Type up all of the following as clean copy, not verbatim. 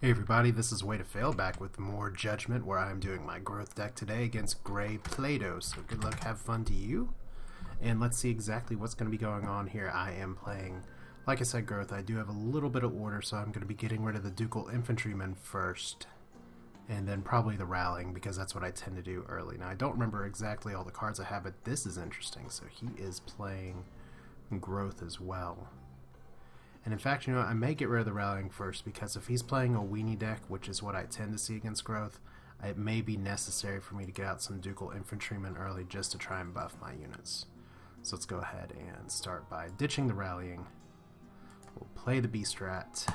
Hey everybody, this is Way to Fail back with more Judgment where I'm doing my growth deck today against Gray Play-Doh. So good luck, have fun to you. And let's see exactly what's going to be going on here. I am playing, like I said, growth. I do have a little bit of order, so I'm going to be getting rid of the Ducal Infantrymen first. And then probably the Rallying, because that's what I tend to do early. Now I don't remember exactly all the cards I have, but this is interesting. So he is playing growth as well. And in fact, you know, I may get rid of the Rallying first, because if he's playing a weenie deck, which is what I tend to see against growth, it may be necessary for me to get out some Ducal Infantrymen early just to try and buff my units. So let's go ahead and start by ditching the Rallying. We'll play the Beast Rat,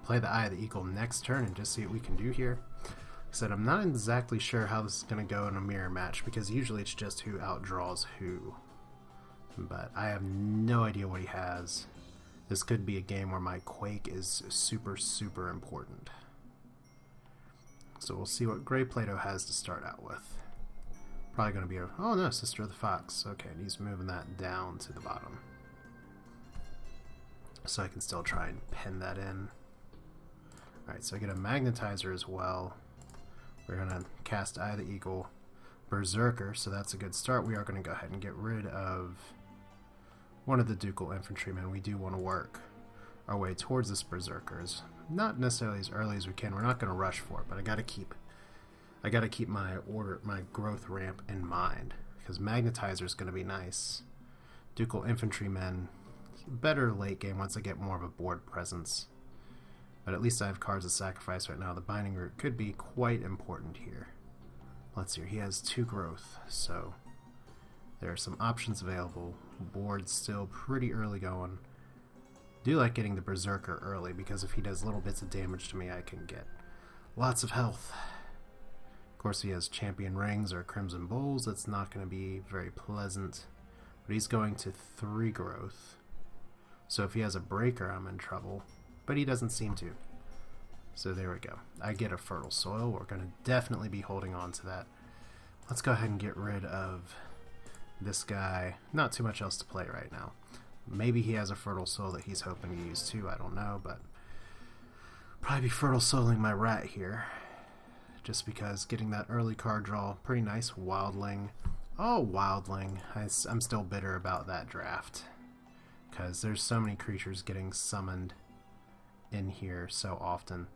play the Eye of the Eagle next turn, and just see what we can do here. Like I said, I'm not exactly sure how this is going to go in a mirror match, because usually it's just who outdraws who. But I have no idea what he has. This could be a game where my Quake is super important. So we'll see what Gray Play-Doh has to start out with. Probably going to be a... oh no, Sister of the Fox. Okay, and he's moving that down to the bottom. So I can still try and pin that in. Alright, so I get a Magnetizer as well. We're going to cast Eye of the Eagle. Berserker, so that's a good start. We are going to go ahead and get rid of one of the Ducal Infantrymen. We do want to work our way towards this Berserkers. Not necessarily as early as we can. We're not going to rush for it, but I got to keep my growth ramp in mind, because Magnetizer is going to be nice. Ducal Infantrymen better late game once I get more of a board presence. But at least I have cards to sacrifice right now. The Binding Root could be quite important here. Let's see. He has 2 growth, so there are some options available. Board's still pretty early going. Do like getting the Berserker early, because if he does little bits of damage to me, I can get lots of health. Of course, he has Champion Rings or Crimson Bowls. That's not going to be very pleasant. But he's going to 3 growth. So if he has a Breaker, I'm in trouble. But he doesn't seem to. So there we go. I get a Fertile Soil. We're going to definitely be holding on to that. Let's go ahead and get rid of this guy. Not too much else to play right now. Maybe he has a Fertile Soul that he's hoping to use too. I don't know, but probably be Fertile Souling my rat here. Just because getting that early card draw, pretty nice. Wildling. Oh, Wildling. I'm still bitter about that draft, because there's so many creatures getting summoned in here so often.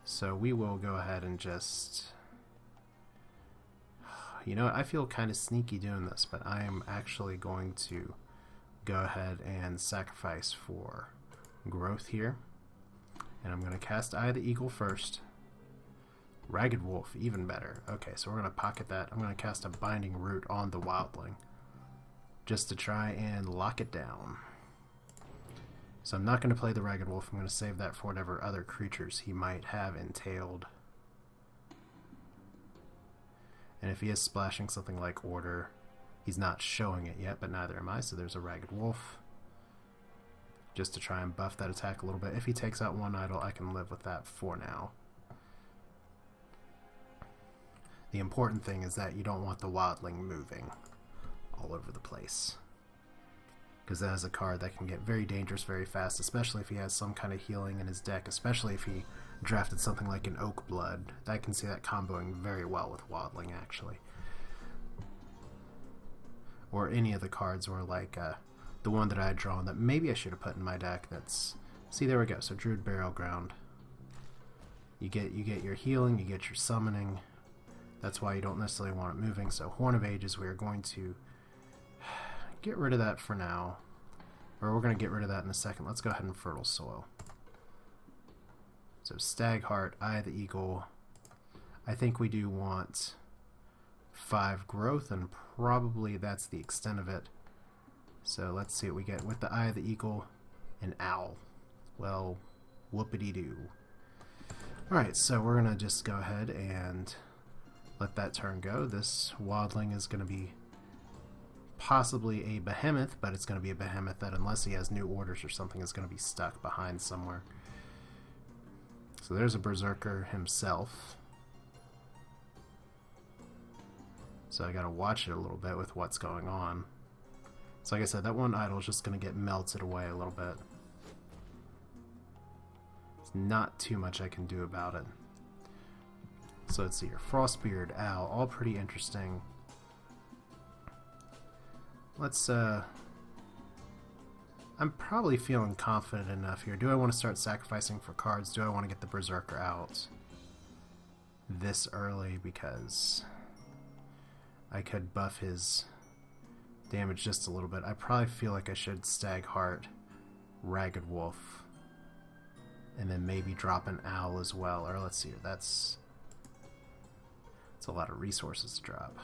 So we will go ahead and just... you know what, I feel kind of sneaky doing this, but I am actually going to go ahead and sacrifice for growth here. And I'm going to cast Eye of the Eagle first. Ragged Wolf, even better. Okay, so we're going to pocket that. I'm going to cast a Binding Root on the Wildling, just to try and lock it down. So I'm not going to play the Ragged Wolf. I'm going to save that for whatever other creatures he might have entailed. And if he is splashing something like Order, he's not showing it yet, but neither am I, so there's a Ragged Wolf. Just to try and buff that attack a little bit. If he takes out one idol, I can live with that for now. The important thing is that you don't want the Wildling moving all over the place, because that is a card that can get very dangerous very fast, especially if he has some kind of healing in his deck, especially if he drafted something like an Oak Blood. I can see that comboing very well with Wildling, actually. Or any of the cards, or like the one that I had drawn that maybe I should have put in my deck. That's... see, there we go. So Druid Burial Ground. You get your healing, you get your summoning. That's why you don't necessarily want it moving. So Horn of Ages, we are going to get rid of that for now. Or we're going to get rid of that in a second. Let's go ahead and Fertile Soil. So Stag Heart, Eye of the Eagle. I think we do want 5 growth, and probably that's the extent of it. So let's see what we get with the Eye of the Eagle. An Owl. Well, whoopity-doo. Alright, so we're going to just go ahead and let that turn go. This Wildling is going to be possibly a Behemoth, but it's going to be a Behemoth that, unless he has new orders or something, is going to be stuck behind somewhere. So there's a Berserker himself. So I gotta watch it a little bit with what's going on. So like I said, that one idol is just going to get melted away a little bit. not too much I can do about it. So let's see here. Frostbeard, Owl, all pretty interesting. Let's, I'm probably feeling confident enough here. Do I want to start sacrificing for cards? Do I want to get the Berserker out this early? Because I could buff his damage just a little bit. I probably feel like I should Stag Heart, Ragged Wolf, and then maybe drop an Owl as well. Or let's see here. That's a lot of resources to drop.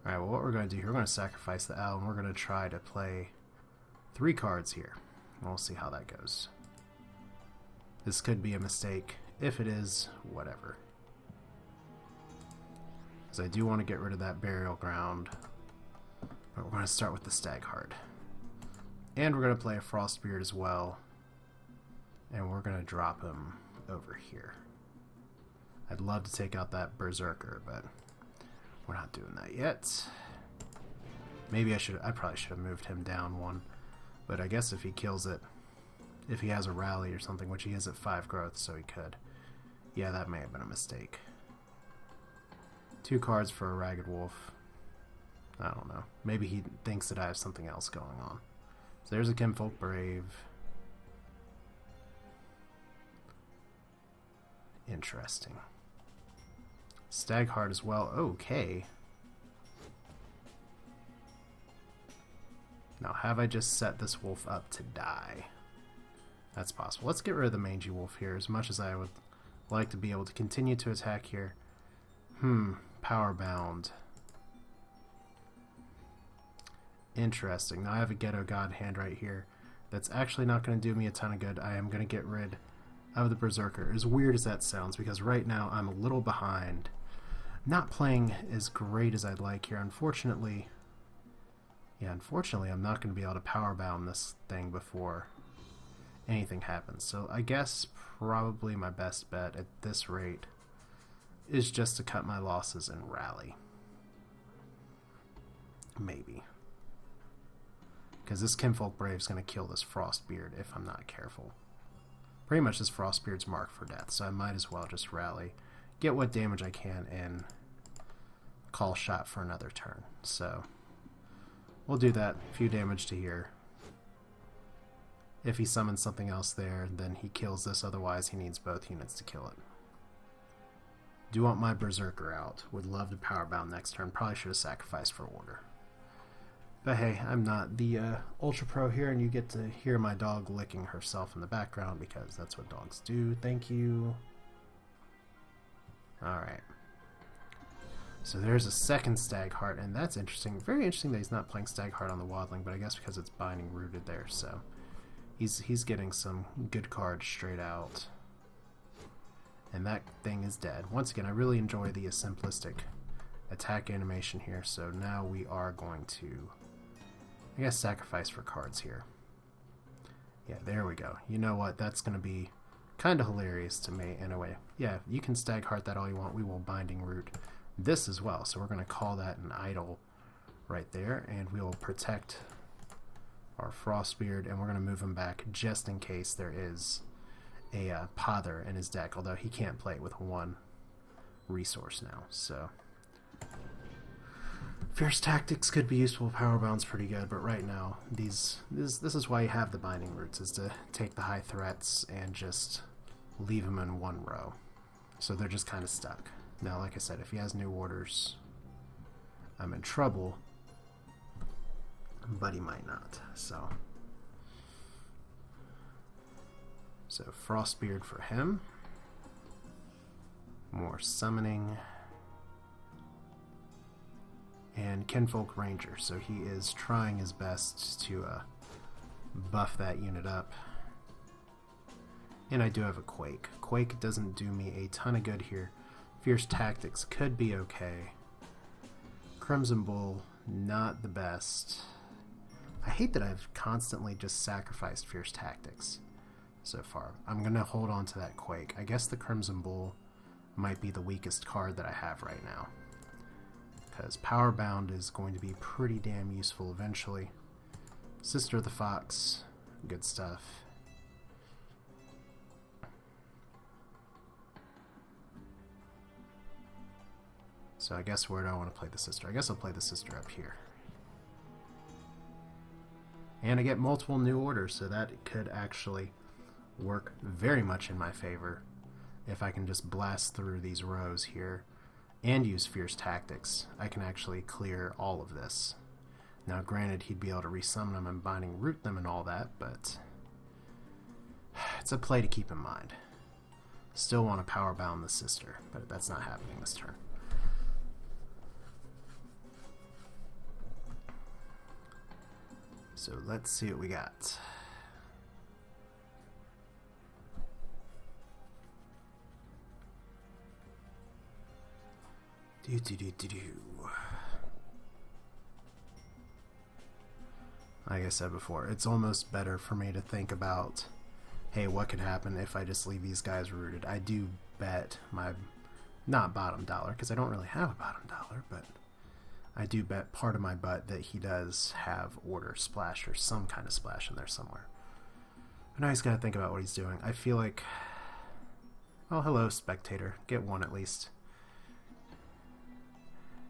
Alright, well, what we're going to do here, we're going to sacrifice the Owl, and we're going to try to play 3 cards here. We'll see how that goes. This could be a mistake. If it is, whatever. Because I do want to get rid of that Burial Ground. But we're going to start with the Stag Heart. And we're going to play a Frostbeard as well. And we're going to drop him over here. I'd love to take out that Berserker, but we're not doing that yet. Maybe I probably should have moved him down 1. But I guess if he kills it, if he has a rally or something, which he is at 5 growth, so he could. Yeah, that may have been a mistake. 2 cards for a Ragged Wolf. I don't know. Maybe he thinks that I have something else going on. So there's a Kinfolk Brave. Interesting. Stag Heart as well. Okay. Now, have I just set this wolf up to die? That's possible. Let's get rid of the Mangy Wolf here, as much as I would like to be able to continue to attack here. Power Bound. Interesting. Now I have a Ghetto God hand right here. That's actually not going to do me a ton of good. I am going to get rid of the Berserker. As weird as that sounds, because right now I'm a little behind. Not playing as great as I'd like here. Unfortunately, I'm not going to be able to power bound this thing before anything happens. So I guess probably my best bet at this rate is just to cut my losses and rally. Maybe. Because this Kinfolk Brave is going to kill this Frostbeard if I'm not careful. Pretty much this Frostbeard's marked for death, so I might as well just rally, get what damage I can, and call shot for another turn. So we'll do that. A few damage to here. If he summons something else there, then he kills this. Otherwise, he needs both units to kill it. Do want my Berserker out. Would love to power bound next turn. Probably should have sacrificed for order. But hey, I'm not the Ultra Pro here, and you get to hear my dog licking herself in the background because that's what dogs do. Thank you. Alright. So there's a second Stag Heart, and that's interesting. Very interesting that he's not playing Stag Heart on the Wadling, but I guess because it's binding rooted there, so he's getting some good cards straight out. And that thing is dead. Once again, I really enjoy the simplistic attack animation here, so now we are going to, I guess, sacrifice for cards here. Yeah, there we go. You know what? That's going to be kind of hilarious to me in a way. Yeah, you can Stag Heart that all you want. We will Binding Root this as well. So we're going to call that an idol right there, and we will protect our Frostbeard, and we're going to move him back just in case there is a Pother in his deck, although he can't play it with 1 resource now. So Fierce Tactics could be useful. Power Bound's pretty good, but right now this is why you have the Binding Roots, is to take the high threats and just leave them in 1 row. So they're just kind of stuck. Now, like I said, if he has new orders, I'm in trouble, but he might not. So Frostbeard for him. More summoning. And Kinfolk Ranger, so he is trying his best to buff that unit up. And I do have a Quake. Quake doesn't do me a ton of good here. Fierce Tactics could be okay. Crimson Bull, not the best. I hate that I've constantly just sacrificed Fierce Tactics so far. I'm going to hold on to that Quake. I guess the Crimson Bull might be the weakest card that I have right now, because Power Bound is going to be pretty damn useful eventually. Sister of the Fox, good stuff. So I guess where do I want to play the sister? I guess I'll play the sister up here. And I get multiple new orders, so that could actually work very much in my favor if I can just blast through these rows here and use Fierce Tactics. I can actually clear all of this. Now granted, he'd be able to resummon them and binding root them and all that, but it's a play to keep in mind. Still want to power bound the sister, but that's not happening this turn. So let's see what we got. Like I said before, it's almost better for me to think about, hey, what could happen if I just leave these guys rooted? I do bet my, not bottom dollar, because I don't really have a bottom dollar, but I do bet part of my butt that he does have order splash or some kind of splash in there somewhere. But now he's got to think about what he's doing. I feel like, well, hello, spectator. Get one at least.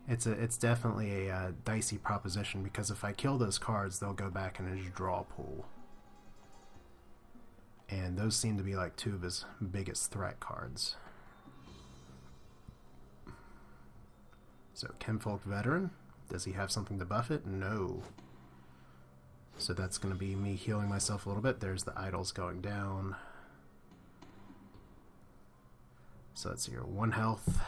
It's definitely a dicey proposition, because if I kill those cards, they'll go back in his draw pool. And those seem to be like two of his biggest threat cards. So, Kinfolk Veteran. Does he have something to buff it? No. So that's going to be me healing myself a little bit. There's the idols going down. So let's see here. 1 health.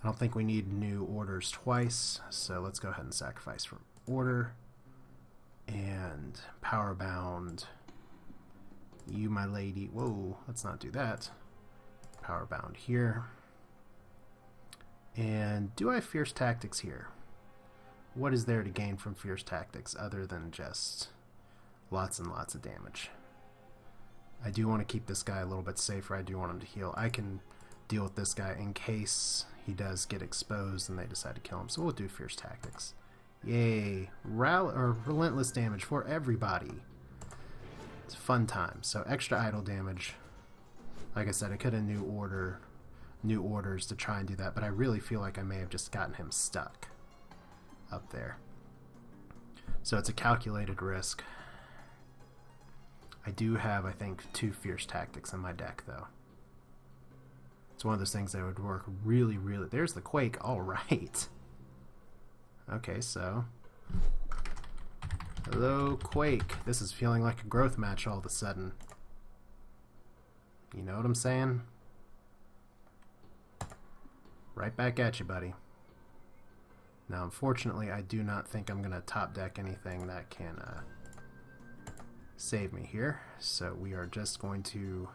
I don't think we need new orders twice, so let's go ahead and sacrifice for order. And power bound you, my lady. Whoa, let's not do that. Power bound here. And do I have Fierce Tactics here? What is there to gain from Fierce Tactics other than just lots and lots of damage? I do want to keep this guy a little bit safer. I do want him to heal. I can deal with this guy in case he does get exposed and they decide to kill him. So we'll do Fierce Tactics. Yay. Relentless damage for everybody. It's a fun time. So extra idle damage. Like I said, I could have new orders to try and do that, but I really feel like I may have just gotten him stuck up there. So it's a calculated risk. I do have, I think, 2 Fierce Tactics in my deck, though. It's one of those things that would work really, really... There's the Quake. All right. Okay, so... Hello, Quake. This is feeling like a growth match all of a sudden. You know what I'm saying? Right back at you, buddy. Now, unfortunately, I do not think I'm going to top deck anything that can save me here. So we are just going to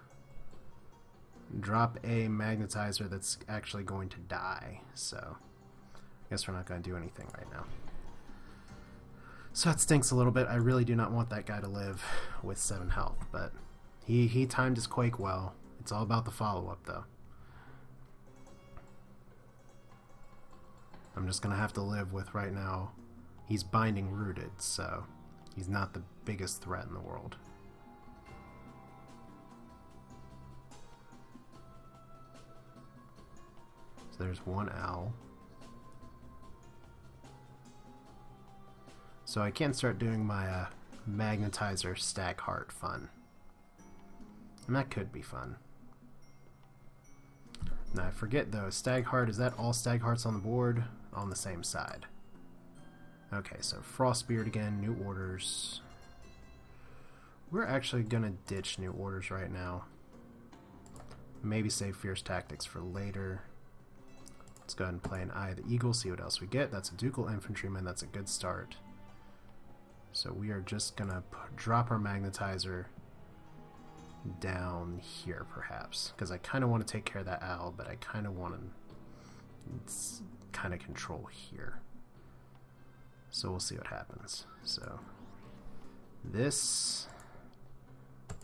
drop a Magnetizer that's actually going to die. So I guess we're not going to do anything right now. So that stinks a little bit. I really do not want that guy to live with 7 health, but he timed his Quake well. It's all about the follow-up, though. I'm just going to have to live with right now. He's binding rooted, so he's not the biggest threat in the world. So there's 1 owl. So I can start doing my Magnetizer Stag Heart fun. And that could be fun. Now I forget though, Stag Heart, is that all Stag Hearts on the board? On the same side. Okay, so Frostbeard again, new orders. We're actually gonna ditch new orders right now. Maybe save Fierce Tactics for later. Let's go ahead and play an Eye of the Eagle, see what else we get. That's a Ducal Infantryman, that's a good start. So we are just gonna drop our Magnetizer down here perhaps, because I kind of want to take care of that owl, but I kind of want to kind of control here. So we'll see what happens. So this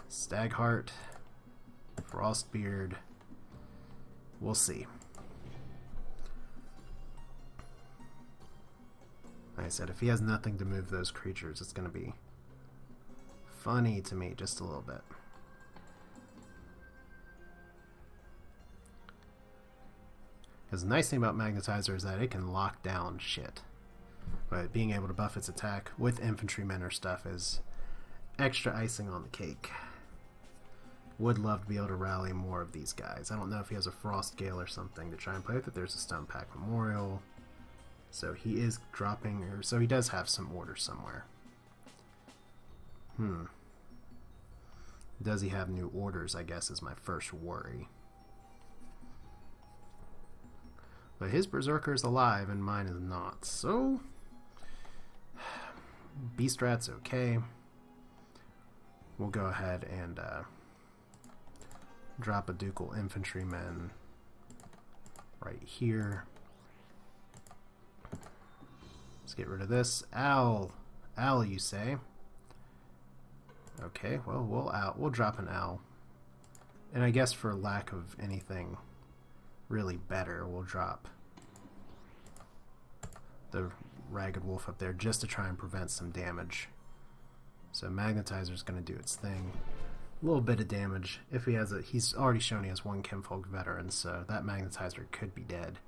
Stag Heart, Frostbeard, we'll see. Like I said, if he has nothing to move those creatures, it's going to be funny to me just a little bit. Because the nice thing about Magnetizer is that it can lock down shit. But being able to buff its attack with infantrymen or stuff is extra icing on the cake. Would love to be able to rally more of these guys. I don't know if he has a Frost Gale or something to try and play with it. There's a Stone Pack Memorial. So he is dropping, or so he does have some orders somewhere. Does he have new orders, I guess, is my first worry. But his Berserker is alive and mine is not. So, Beast Rat's okay. We'll go ahead and drop a Ducal Infantryman right here. Let's get rid of this. Owl. Owl, you say? Okay, well, we'll drop an owl. And I guess for lack of anything really better, we'll drop the Ragged Wolf up there just to try and prevent some damage. So Magnetizer's going to do its thing. A little bit of damage. If he has he's already shown he has one Kinfolk Veteran, so that Magnetizer could be dead.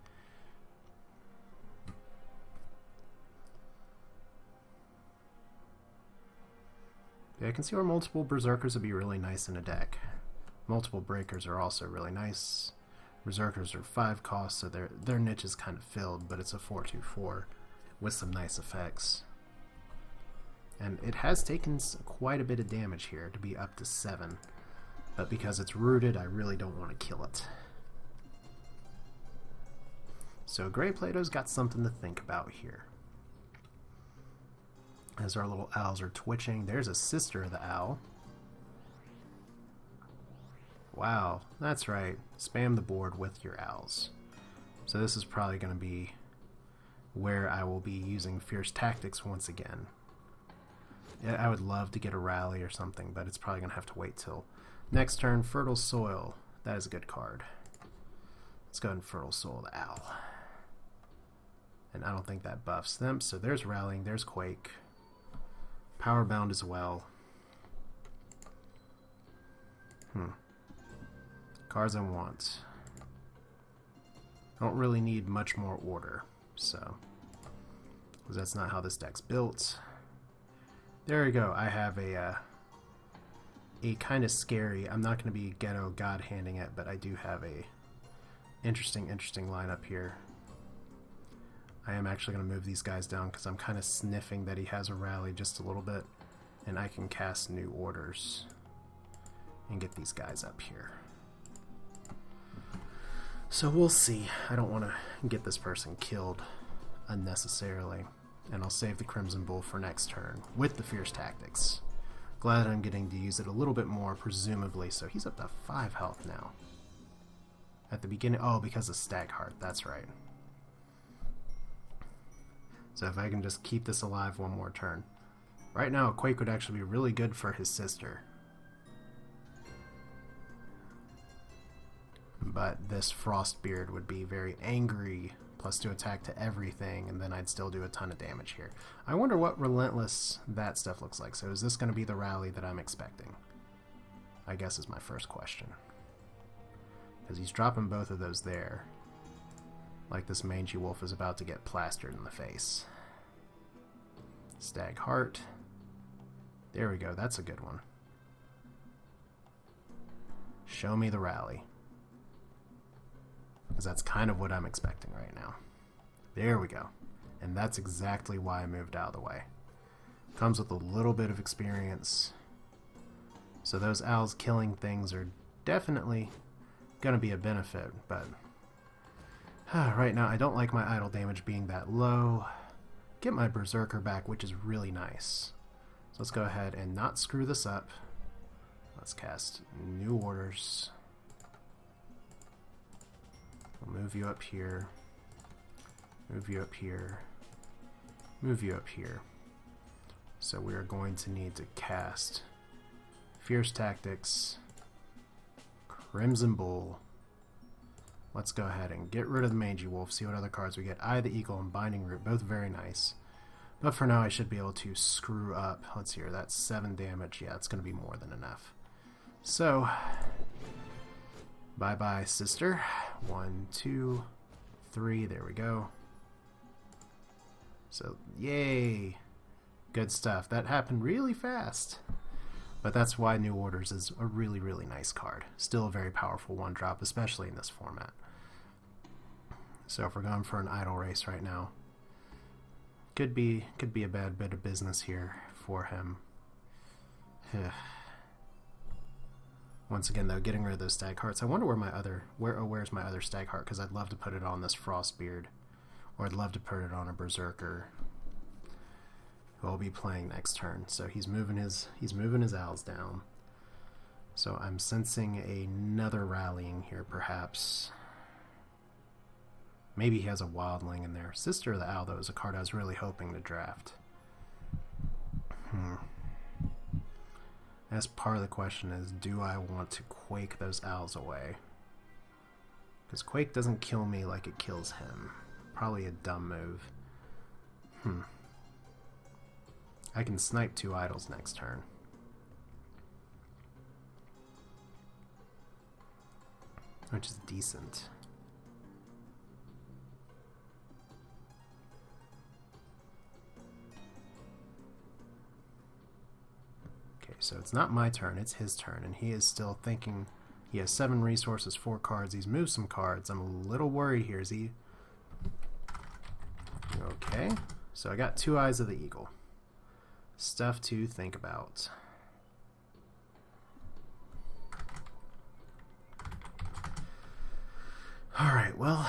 Yeah, I can see where multiple Berserkers would be really nice in a deck. Multiple Breakers are also really nice. Berserkers are 5 cost, so their niche is kind of filled, but it's a 4/2/4 with some nice effects. And it has taken quite a bit of damage here to be up to 7. But because it's rooted, I really don't want to kill it. So Grey Plato's got something to think about here. As our little owls are twitching, there's a sister of the owl. Wow, that's right. Spam the board with your owls. So this is probably going to be where I will be using Fierce Tactics once again. Yeah, I would love to get a rally or something, but it's probably going to have to wait till next turn. Fertile Soil. That is a good card. Let's go ahead and Fertile Soil the owl. And I don't think that buffs them. So there's Rallying, there's Quake. Powerbound as well. Cards I want. I don't really need much more order, so because that's not how this deck's built. There we go. I have a kind of scary. I'm not going to be ghetto god handing it, but I do have a interesting lineup here. I am actually going to move these guys down because I'm kind of sniffing that he has a rally just a little bit, and I can cast new orders and get these guys up here. So we'll see. I don't want to get this person killed unnecessarily, and I'll save the Crimson Bull for next turn with the Fierce Tactics. Glad I'm getting to use it a little bit more, presumably. So he's up to 5 health now. At the beginning, oh, because of Stag Heart, that's right. So if I can just keep this alive one more turn. Right now, Quake would actually be really good for his sister. But this Frostbeard would be very angry, +2 attack to everything, and then I'd still do a ton of damage here. I wonder what Relentless that stuff looks like. So is this going to be the rally that I'm expecting? I guess is my first question. Because he's dropping both of those there. Like this Mangy Wolf is about to get plastered in the face. Stag Heart. There we go, that's a good one. Show me the rally. Because that's kind of what I'm expecting right now. There we go. And that's exactly why I moved out of the way. Comes with a little bit of experience. So those owls killing things are definitely going to be a benefit, but right now I don't like my idle damage being that low. Get my Berserker back, which is really nice. So let's go ahead and not screw this up. Let's cast new orders. We'll move you up here. Move you up here. Move you up here. So we are going to need to cast Fierce Tactics, Crimson Bull. Let's go ahead and get rid of the Mangy Wolf, see what other cards we get. Eye of the Eagle and Binding Root, both very nice. But for now I should be able to screw up. Let's hear, that's 7 damage. Yeah, it's going to be more than enough. So, bye-bye, sister. 1, 2, 3. There we go. So, yay! Good stuff. That happened really fast. But that's why New Orders is a really, really nice card. Still a very powerful 1-drop, especially in this format. So if we're going for an idle race right now, could be a bad bit of business here for him. Once again, though, getting rid of those Stag Hearts. I wonder where my other where's my other Stag Heart, because I'd love to put it on this Frostbeard, or I'd love to put it on a Berserker who I'll be playing next turn. So he's moving his owls down. So I'm sensing another rallying here, perhaps. Maybe he has a Wildling in there. Sister of the Owl, though, is a card I was really hoping to draft. That's part of the question is, do I want to Quake those owls away? Because Quake doesn't kill me like it kills him. Probably a dumb move. I can snipe 2 idols next turn. Which is decent. Okay, so it's not my turn, it's his turn, and he is still thinking. He has 7 resources, 4 cards. He's moved some cards. I'm a little worried here. Is he... Okay, so I got 2 Eyes of the Eagle. Stuff to think about. Alright, well...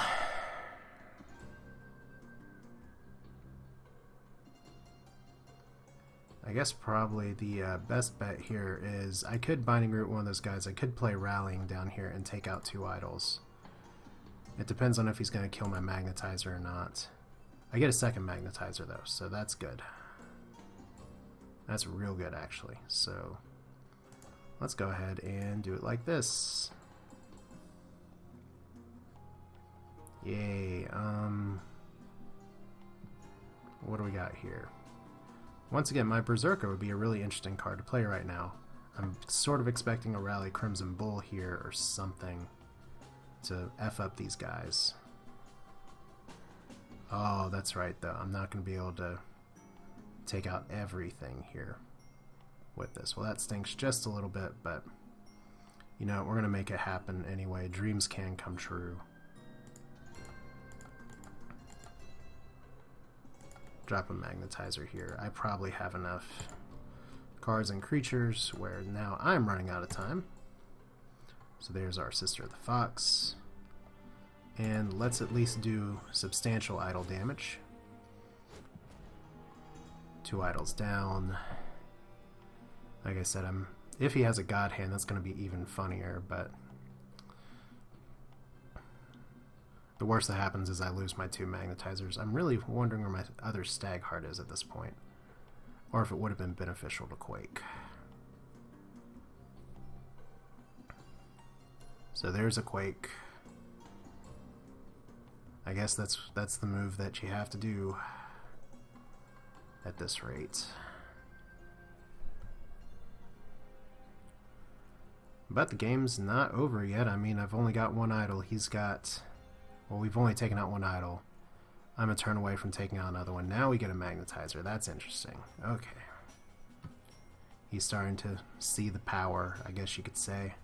I guess probably the best bet here is I could Binding Root one of those guys. I could play Rallying down here and take out 2 idols. It depends on if he's going to kill my Magnetizer or not. I get a second Magnetizer though, so that's good. That's real good actually. So let's go ahead and do it like this. Yay. What do we got here? Once again, my Berserker would be a really interesting card to play right now. I'm sort of expecting a Rally Crimson Bull here or something to F up these guys. Oh, that's right though. I'm not going to be able to take out everything here with this. Well, that stinks just a little bit, but you know, we're going to make it happen anyway. Dreams can come true. Drop a Magnetizer here. I probably have enough cards and creatures where now I'm running out of time. So there's our Sister of the Fox. And let's at least do substantial idol damage. 2 idols down. Like I said, if he has a God Hand, that's going to be even funnier, but the worst that happens is I lose my 2 Magnetizers. I'm really wondering where my other Stag Heart is at this point, or if it would have been beneficial to Quake. So there's a Quake. I guess that's the move that you have to do at this rate. But the game's not over yet. I mean, I've only got 1 idol. He's got... Well, we've only taken out 1 idol. I'm a turn away from taking out another one. Now we get a Magnetizer. That's interesting. Okay. He's starting to see the power, I guess you could say.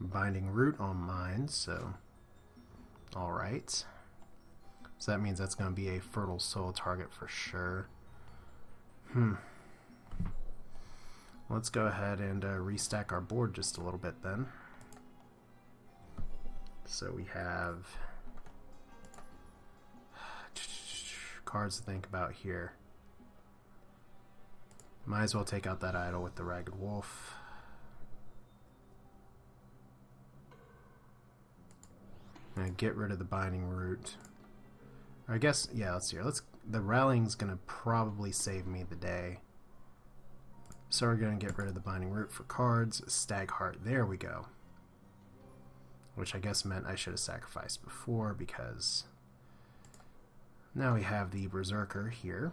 Binding Root on mine, so... Alright. So that means that's going to be a Fertile Soul target for sure. Let's go ahead and restack our board just a little bit then. So we have cards to think about here. Might as well take out that idol with the Ragged Wolf. And get rid of the Binding Root. Or I guess, yeah, let's see here. The Rallying's going to probably save me the day. So we're going to get rid of the Binding Root for cards. Stag Heart, there we go. Which I guess meant I should have sacrificed before, because now we have the Berserker here.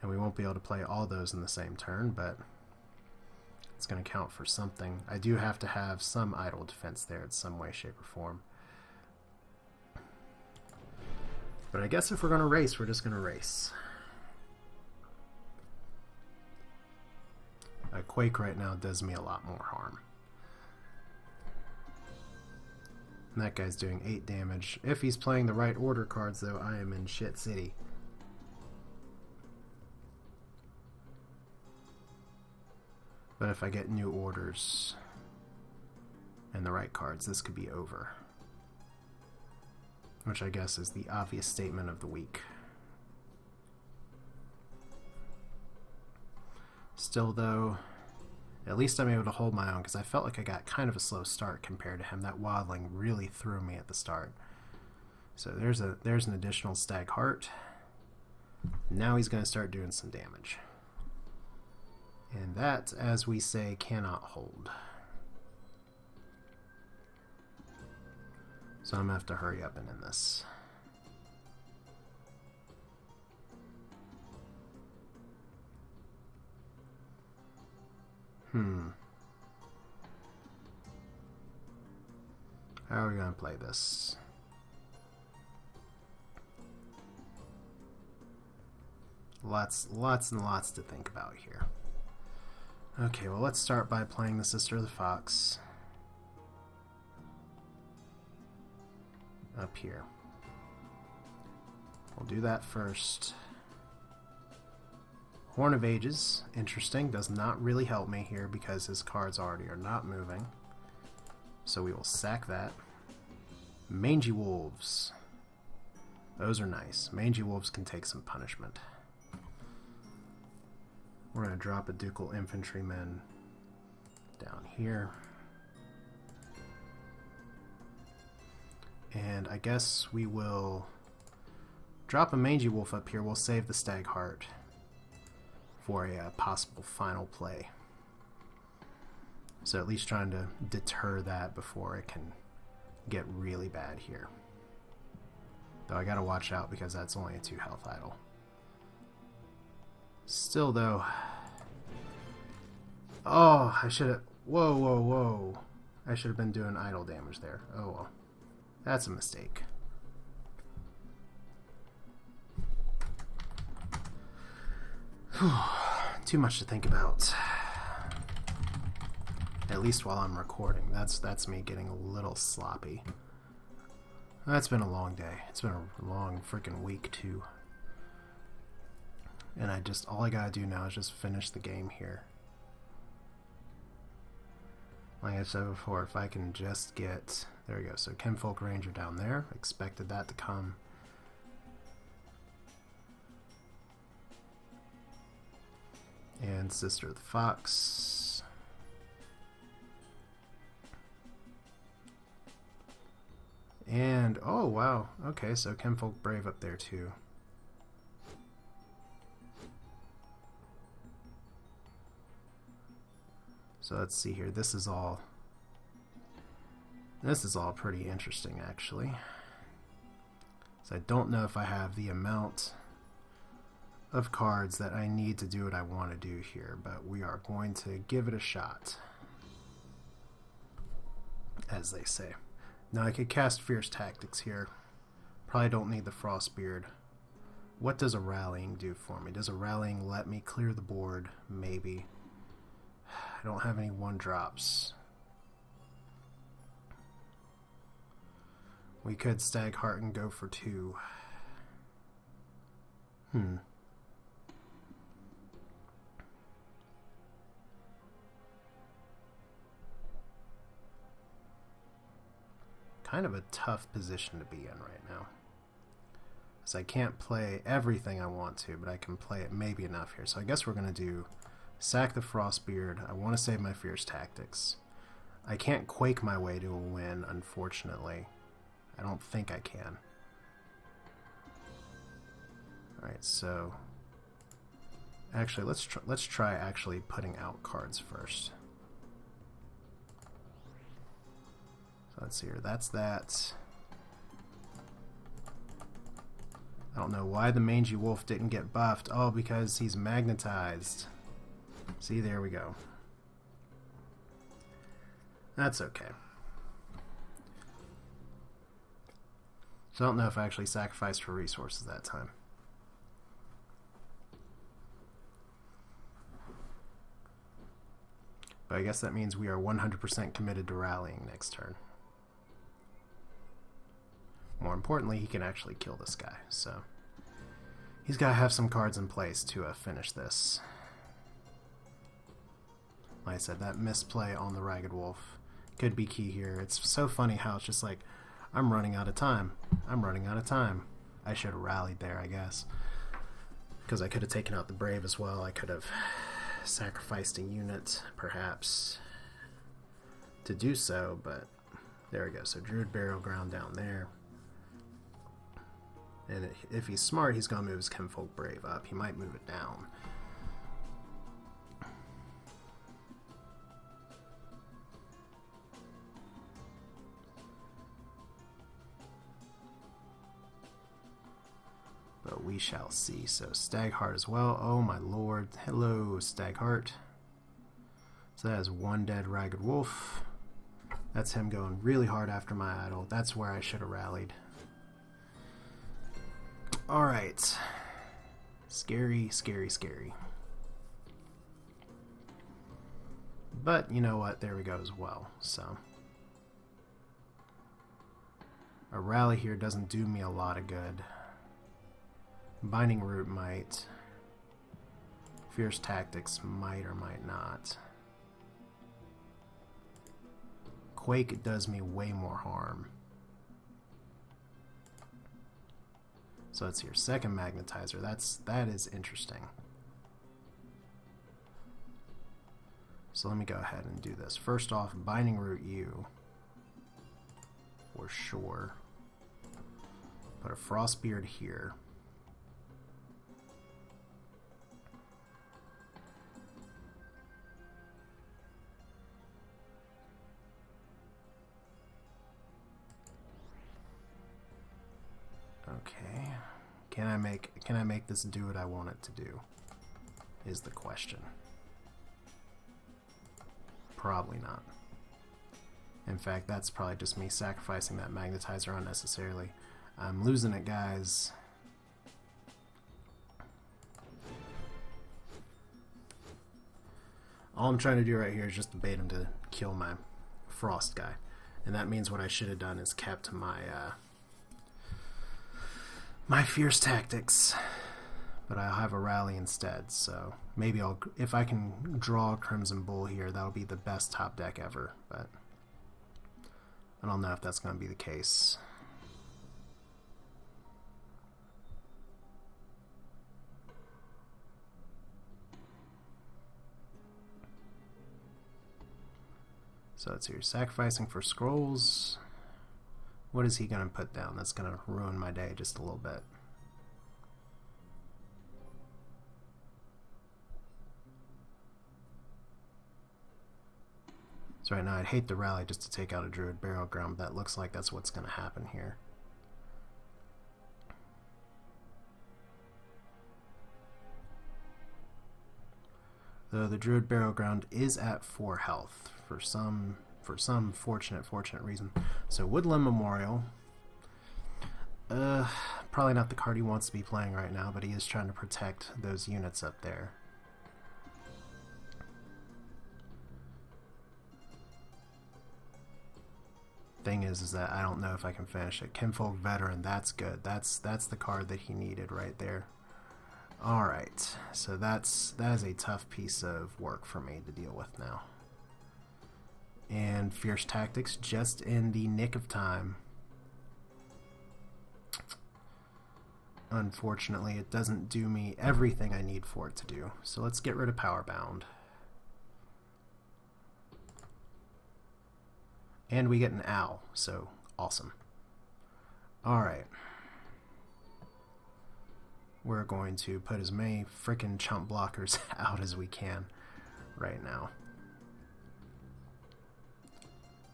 And we won't be able to play all those in the same turn, but It's going to count for something. I do have to have some idle defense there in some way, shape, or form. But I guess if we're going to race, we're just going to race. A Quake right now does me a lot more harm. And that guy's doing 8 damage. If he's playing the right order cards, though, I am in shit city. But if I get new orders and the right cards, this could be over. Which I guess is the obvious statement of the week. Still, though, at least I'm able to hold my own, because I felt like I got kind of a slow start compared to him. That waddling really threw me at the start. So there's an additional Stag Heart. Now he's going to start doing some damage. And that, as we say, cannot hold. So I'm going to have to hurry up and end this. How are we going to play this? Lots and lots to think about here. Okay, well, let's start by playing the Sister of the Fox. Up here. We'll do that first. Horn of Ages, interesting, does not really help me here because his cards already are not moving. So we will sack that. Mangy Wolves. Those are nice. Mangy Wolves can take some punishment. We're going to drop a Ducal Infantryman down here. And I guess we will drop a Mangy Wolf up here. We'll save the Stag Heart for a possible final play. So at least trying to deter that before it can get really bad here. Though I gotta watch out because that's only a 2 health idol. Still though... Oh, I should have... Whoa. I should have been doing idle damage there. Oh well. That's a mistake. Too much to think about. At least while I'm recording. That's me getting a little sloppy. That's been a long day. It's been a long freaking week too. And all I gotta do now is just finish the game here. Like I said before, if I can just get... There we go. So Kinfolk Ranger down there. Expected that to come. And Sister of the Fox. And, oh wow. Okay, so Kinfolk Brave up there too. So let's see here. This is all pretty interesting, actually. So I don't know if I have the amount of cards that I need to do what I want to do here, but we are going to give it a shot, as they say. Now I could cast Fierce Tactics here. Probably don't need the Frostbeard. What does a Rallying do for me? Does a Rallying let me clear the board? Maybe. I don't have any 1-drops. We could Stag Heart and go for 2. Kind of a tough position to be in right now. Because I can't play everything I want to, but I can play it maybe enough here. So I guess we're going to do sack the Frostbeard. I want to save my Fierce Tactics. I can't Quake my way to a win, unfortunately. I don't think I can. Alright, so... Actually, let's try actually putting out cards first. So let's see here. That's that. I don't know why the Mangy Wolf didn't get buffed. Oh, because he's magnetized. See, there we go. That's okay. So I don't know if I actually sacrificed for resources that time. But I guess that means we are 100% committed to rallying next turn. More importantly, he can actually kill this guy, so he's got to have some cards in place to finish this. Like I said, that misplay on the Ragged Wolf could be key here. It's so funny how it's just like, I'm running out of time. I'm running out of time. I should have rallied there, I guess. Because I could have taken out the Brave as well. I could have sacrificed a unit, perhaps, to do so, but there we go. So Druid Burial Ground down there. And if he's smart, he's going to move his Kinfolk Brave up. He might move it down. But we shall see. So Stag Heart as well. Oh my lord. Hello, Stag Heart. So that is one dead Ragged Wolf. That's him going really hard after my idol. That's where I should have rallied. Alright. Scary, scary, scary. But you know what? There we go as well. So a rally here doesn't do me a lot of good. Binding Root might. Fierce Tactics might or might not. Quake does me way more harm. So it's your second Magnetizer. That is interesting. So let me go ahead and do this. First off, Binding Root you. For sure. Put a Frostbeard here. Okay. Can I make this do what I want it to do? Is the question. Probably not. In fact, that's probably just me sacrificing that Magnetizer unnecessarily. I'm losing it, guys. All I'm trying to do right here is just to bait him to kill my Frost guy. And that means what I should have done is kept my my Fierce Tactics, but I'll have a rally instead, so maybe if I can draw a Crimson Bull here, that'll be the best top deck ever, but I don't know if that's going to be the case. So it's here, sacrificing for Scrolls. What is he going to put down? That's going to ruin my day just a little bit. So right now I'd hate the rally just to take out a Druid Burial Ground, but that looks like that's what's going to happen here. Though the Druid Burial Ground is at 4 health for some fortunate reason. So Woodland Memorial, probably not the card he wants to be playing right now, but he is trying to protect those units up there. Thing is that I don't know if I can finish it. Kinfolk Veteran, that's good. That's the card that he needed right there. Alright, so that is a tough piece of work for me to deal with now. And Fierce Tactics just in the nick of time. Unfortunately, it doesn't do me everything I need for it to do. So let's get rid of Powerbound. And we get an owl, so awesome. Alright. We're going to put as many frickin' chump blockers out as we can right now.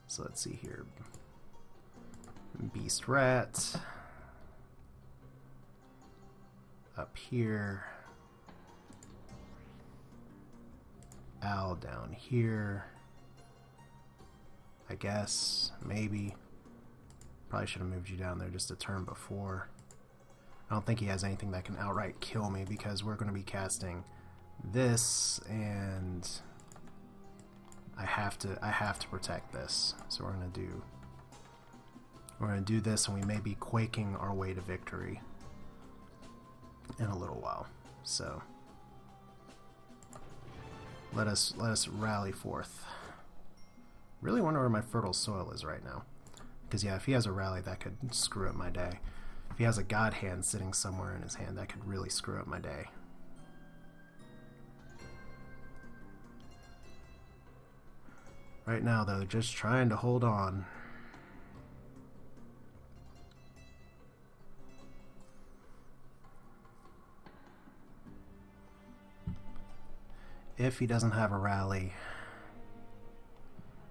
So let's see here. Beast Rat. Up here. Owl down here. I guess. Maybe. Probably should have moved you down there just a turn before. I don't think he has anything that can outright kill me because we're going to be casting this, and I have to protect this. So we're going to do this, and we may be quaking our way to victory in a little while. So let us rally forth. Really wonder where my fertile soil is right now. Because yeah, if he has a rally, that could screw up my day. If he has a god hand sitting somewhere in his hand, that could really screw up my day. Right now, though, just trying to hold on. If he doesn't have a rally,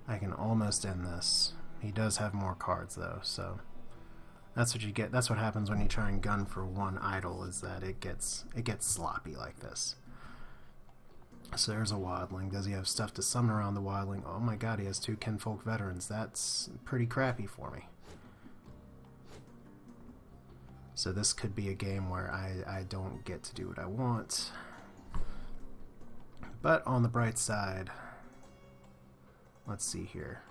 I can almost end this. He does have more cards, though, so that's what you get. That's what happens when you try and gun for one idol, is that it gets sloppy like this. So there's a wildling. Does he have stuff to summon around the wildling? Oh my god, he has 2 Kinfolk Veterans. That's pretty crappy for me. So this could be a game where I don't get to do what I want. But on the bright side, let's see here.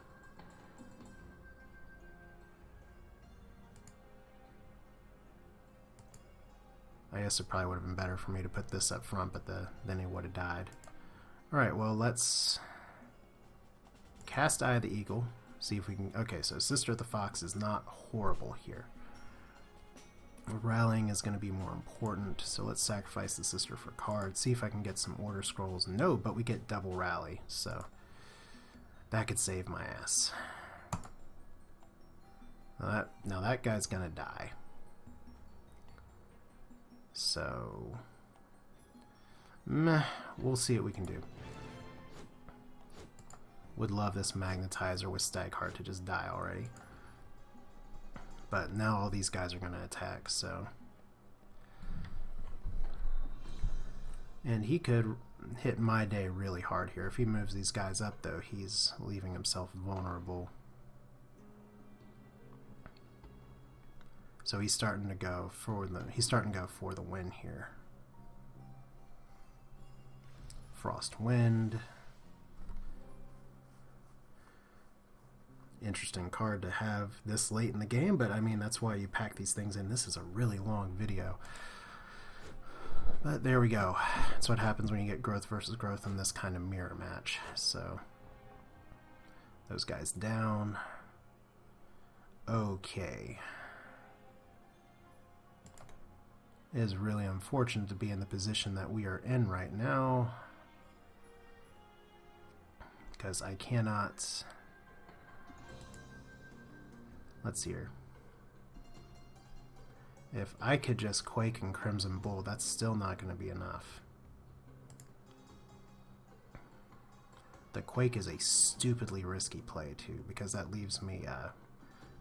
I guess it probably would have been better for me to put this up front, but then he would have died. Alright, well, let's cast Eye of the Eagle. See if we can... Okay, so Sister of the Fox is not horrible here. Rallying is going to be more important, so let's sacrifice the Sister for cards. See if I can get some Order Scrolls. No, but we get double Rally, so that could save my ass. Now that guy's going to die. So, we'll see what we can do. Would love this Magnetizer with Stag Heart to just die already. But now all these guys are going to attack, so. And he could hit my day really hard here. If he moves these guys up, though, he's leaving himself vulnerable. So he's starting to go for the win here. Frost Wind. Interesting card to have this late in the game, but I mean that's why you pack these things in. This is a really long video. But there we go. That's what happens when you get growth versus growth in this kind of mirror match. So those guys down. Okay. It is really unfortunate to be in the position that we are in right now, because I cannot... Let's see here. If I could just Quake and Crimson Bull, that's still not going to be enough. The Quake is a stupidly risky play too, because that leaves me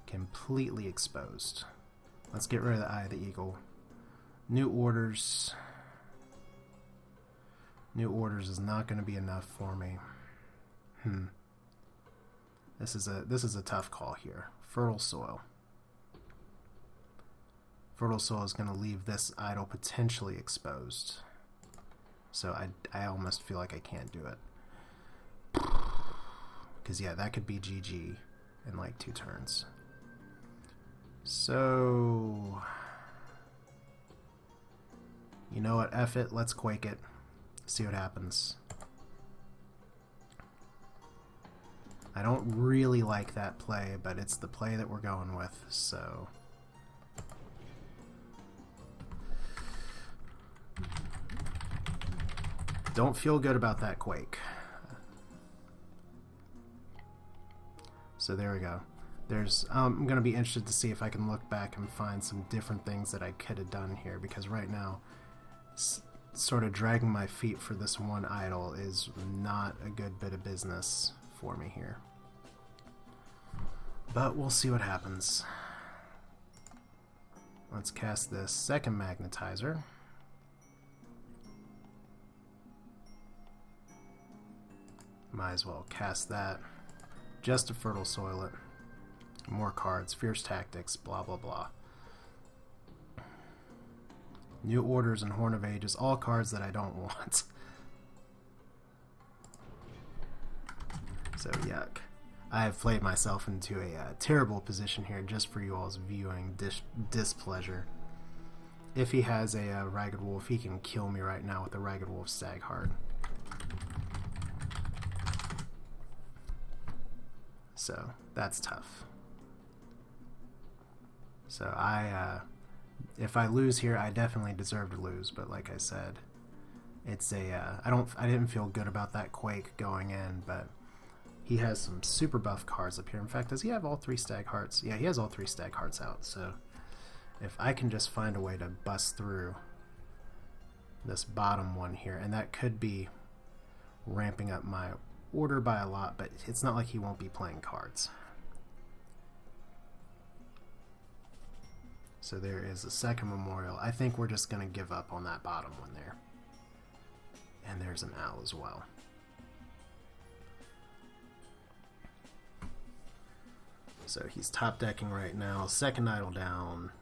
completely exposed. Let's get rid of the Eye of the Eagle. New Orders. New Orders is not going to be enough for me. This is a tough call here. Fertile Soil. Fertile Soil is going to leave this idol potentially exposed. So I almost feel like I can't do it. Because yeah, that could be GG in like 2 turns. So... You know what, F it, let's Quake it. See what happens. I don't really like that play, but it's the play that we're going with, so... Don't feel good about that Quake. So there we go. I'm going to be interested to see if I can look back and find some different things that I could have done here, because right now... sort of dragging my feet for this one idol is not a good bit of business for me here. But we'll see what happens. Let's cast this second Magnetizer. Might as well cast that just to fertile soil it. More cards, fierce tactics, blah blah blah. New orders and Horn of Ages, all cards that I don't want. So yuck. I have played myself into a terrible position here just for you all's viewing displeasure. If he has a Ragged Wolf, he can kill me right now with the Ragged Wolf Stag Heart. So that's tough. So if I lose here, I definitely deserve to lose. But like I said, it's I didn't feel good about that Quake going in, but he has some super buff cards up here. In fact, does he have all 3 Stag Hearts? Yeah, he has all 3 Stag Hearts out. So if I can just find a way to bust through this bottom one here, and that could be ramping up my order by a lot, but it's not like he won't be playing cards. So there is a second memorial. I think we're just going to give up on that bottom one there. And there's an owl as well. So he's top decking right now. Second idol down.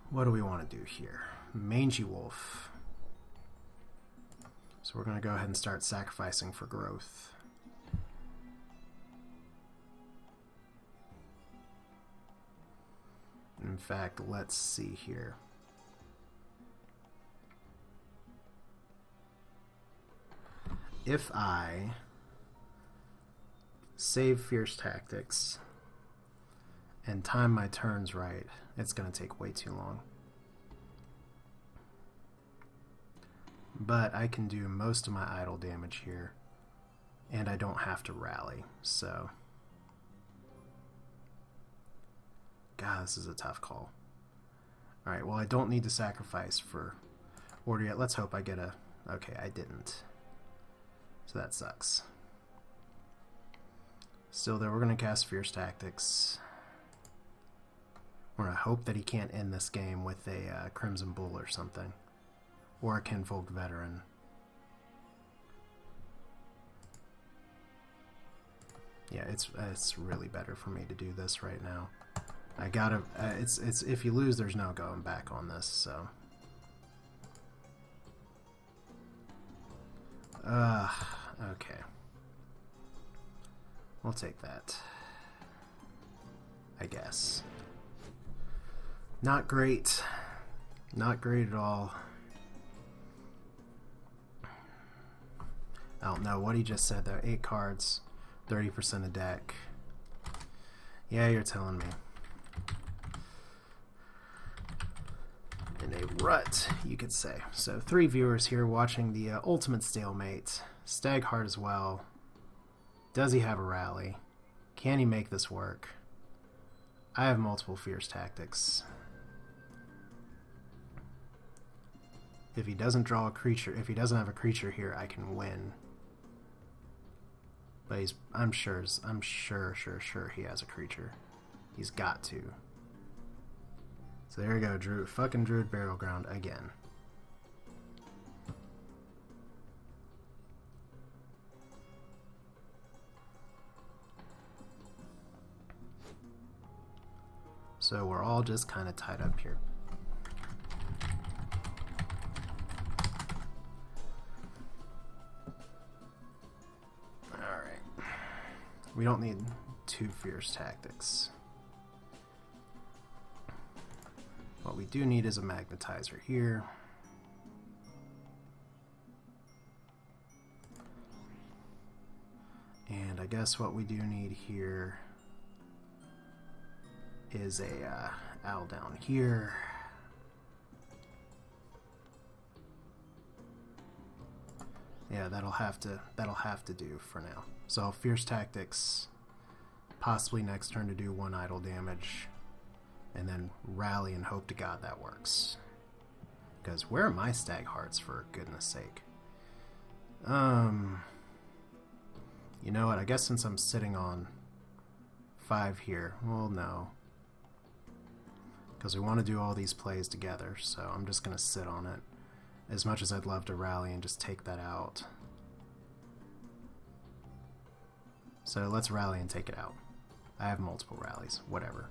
What do we want to do here? Mangy Wolf. So we're going to go ahead and start sacrificing for growth. In fact, let's see here. If I save Fierce Tactics and time my turns right, it's going to take way too long. But I can do most of my idle damage here, and I don't have to rally, so... God, this is a tough call. Alright, well I don't need to sacrifice for order yet. Let's hope I get a... Okay, I didn't. So that sucks. Still though, we're going to cast Fierce Tactics. We're going to hope that he can't end this game with a Crimson Bull or something. Or a Kinfolk Veteran. Yeah, it's really better for me to do this right now. I gotta, it's if you lose, there's no going back on this, so. Okay. We'll take that. I guess. Not great. Not great at all. I don't know what he just said there. 8 cards, 30% of deck. Yeah, you're telling me. In a rut, you could say. So 3 viewers here watching the ultimate stalemate. Stag Heart as well. Does he have a rally? Can he make this work? I have multiple Fierce Tactics. If he doesn't draw a creature, if he doesn't have a creature here, I can win. But I'm sure he has a creature. He's got to. So there you go, fucking Druid Burial Ground again. So we're all just kind of tied up here. Alright. We don't need 2 Fierce Tactics. What we do need is a Magnetizer here. And I guess what we do need here is a owl down here. Yeah, that'll have to do for now. So Fierce Tactics, possibly next turn to do 1 idle damage. And then rally and hope to God that works. Because where are my Stag Hearts, for goodness sake? You know what? I guess since I'm sitting on 5 here, well, no. Because we want to do all these plays together, so I'm just going to sit on it. As much as I'd love to rally and just take that out. So let's rally and take it out. I have multiple rallies, whatever.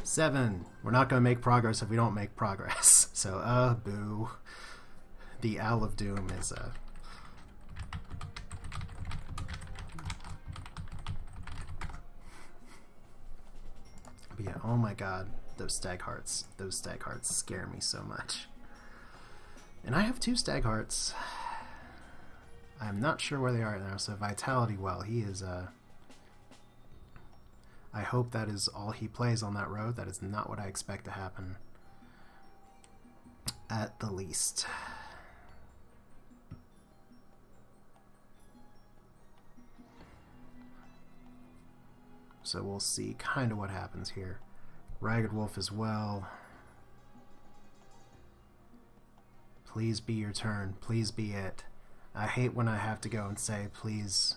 Seven. We're not going to make progress if we don't make progress. So, boo. The Owl of Doom is, But yeah, oh my god, those Stag Hearts scare me so much. And I have 2 Stag Hearts. I'm not sure where they are right now, so Vitality, well, he is, I hope that is all he plays on that road. That is not what I expect to happen. At the least. So we'll see kind of what happens here. Ragged Wolf as well. Please be your turn. Please be it. I hate when I have to go and say, please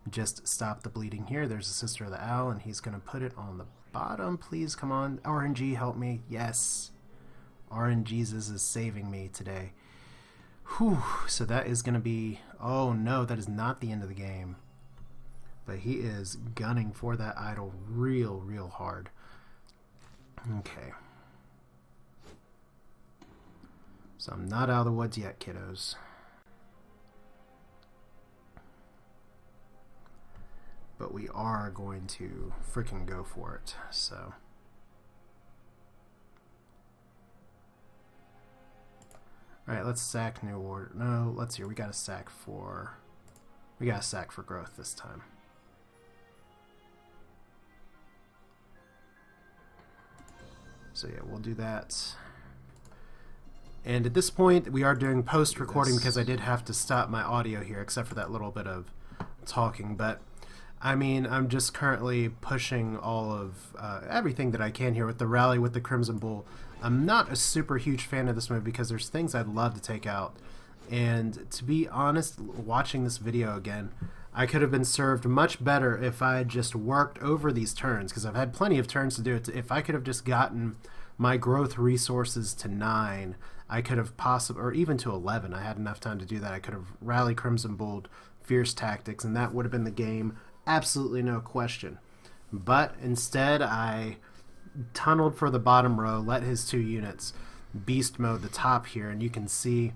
just stop the bleeding here. There's a Sister of the Owl, and he's going to put it on the bottom. Please, come on. RNG, help me. Yes. RNGesus is saving me today. Whew. So that is going to be... Oh, no, that is not the end of the game. But he is gunning for that idol real hard. Okay. So I'm not out of the woods yet, kiddos. But we are going to freaking go for it. So alright, let's sack New Order. No, let's see. We got a sack for growth this time. So yeah, we'll do that. And at this point, we are doing post-recording because I did have to stop my audio here, except for that little bit of talking. But I mean, I'm just currently pushing all of everything that I can here with the rally with the Crimson Bull. I'm not a super huge fan of this move because there's things I'd love to take out. And to be honest, watching this video again, I could have been served much better if I had just worked over these turns, because I've had plenty of turns to do it. If I could have just gotten my growth resources to 9, I could have possibly, or even to 11, I had enough time to do that. I could have rallied Crimson Bull, Fierce Tactics, and that would have been the game. Absolutely no question. But instead, I tunneled for the bottom row, let his 2 units beast mode the top here, and you can see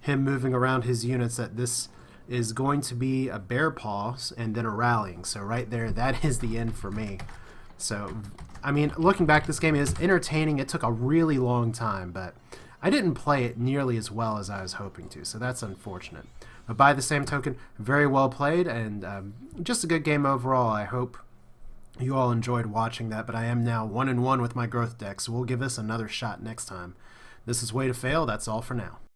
him moving around his units that this is going to be a bear paw and then a rallying. So right there, that is the end for me. So, I mean, looking back, this game is entertaining. It took a really long time, but I didn't play it nearly as well as I was hoping to, so that's unfortunate. But by the same token, very well played, and just a good game overall. I hope you all enjoyed watching that, but I am now 1-1 with my growth deck, so we'll give this another shot next time. This is Way to Fail. That's all for now.